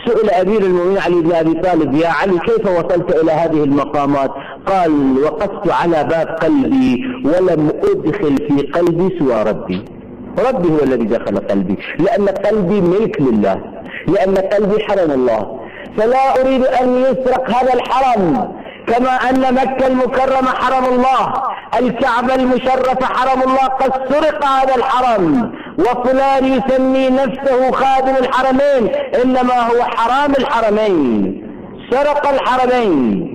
سئل أمير المؤمنين علي بن أبي طالب: يا علي كيف وصلت إلى هذه المقامات؟ قال: وقفت على باب قلبي ولم أدخل في قلبي سوى ربي. ربي هو الذي دخل قلبي، لأن قلبي ملك لله، لأن قلبي حرم الله، فلا أريد أن يسرق هذا الحرم، كما أن مكة المكرمة حرم الله، الكعبة المشرفة حرم الله، قد سرق هذا الحرم، وفلان يسمي نفسه خادم الحرمين، إنما هو حرام الحرمين، سرق الحرمين،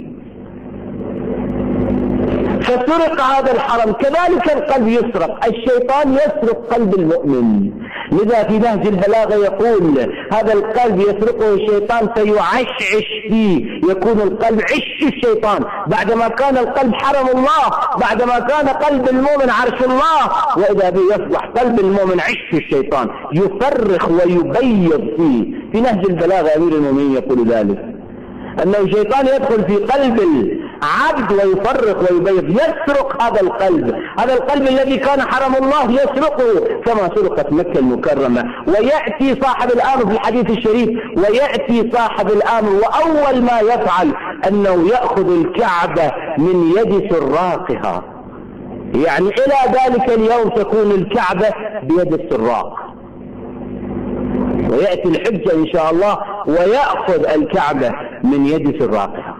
فسرق هذا الحرم. كذلك القلب يسرق، الشيطان يسرق قلب المؤمن. لذا في نهج البلاغة يقول: هذا القلب يسرقه الشيطان فيعشعش فيه، يكون القلب عش الشيطان، بعدما كان القلب حرم الله، بعدما كان قلب المؤمن عرش الله، وإذا به يصبح قلب المؤمن عش الشيطان، يفرخ ويبيض فيه. في نهج البلاغة أمير المؤمنين يقول ذلك، أنه الشيطان يدخل في قلب العبد ويفرق ويبيض، يسرق هذا القلب، هذا القلب الذي كان حرم الله يسرقه كما سرقت مكة المكرمة. ويأتي صاحب الأمر في الحديث الشريف، ويأتي صاحب الأمر وأول ما يفعل أنه يأخذ الكعبة من يد سراقها، يعني إلى ذلك اليوم تكون الكعبة بيد السراق، ويأتي الحجة إن شاء الله ويأخذ الكعبة من يد سراقها.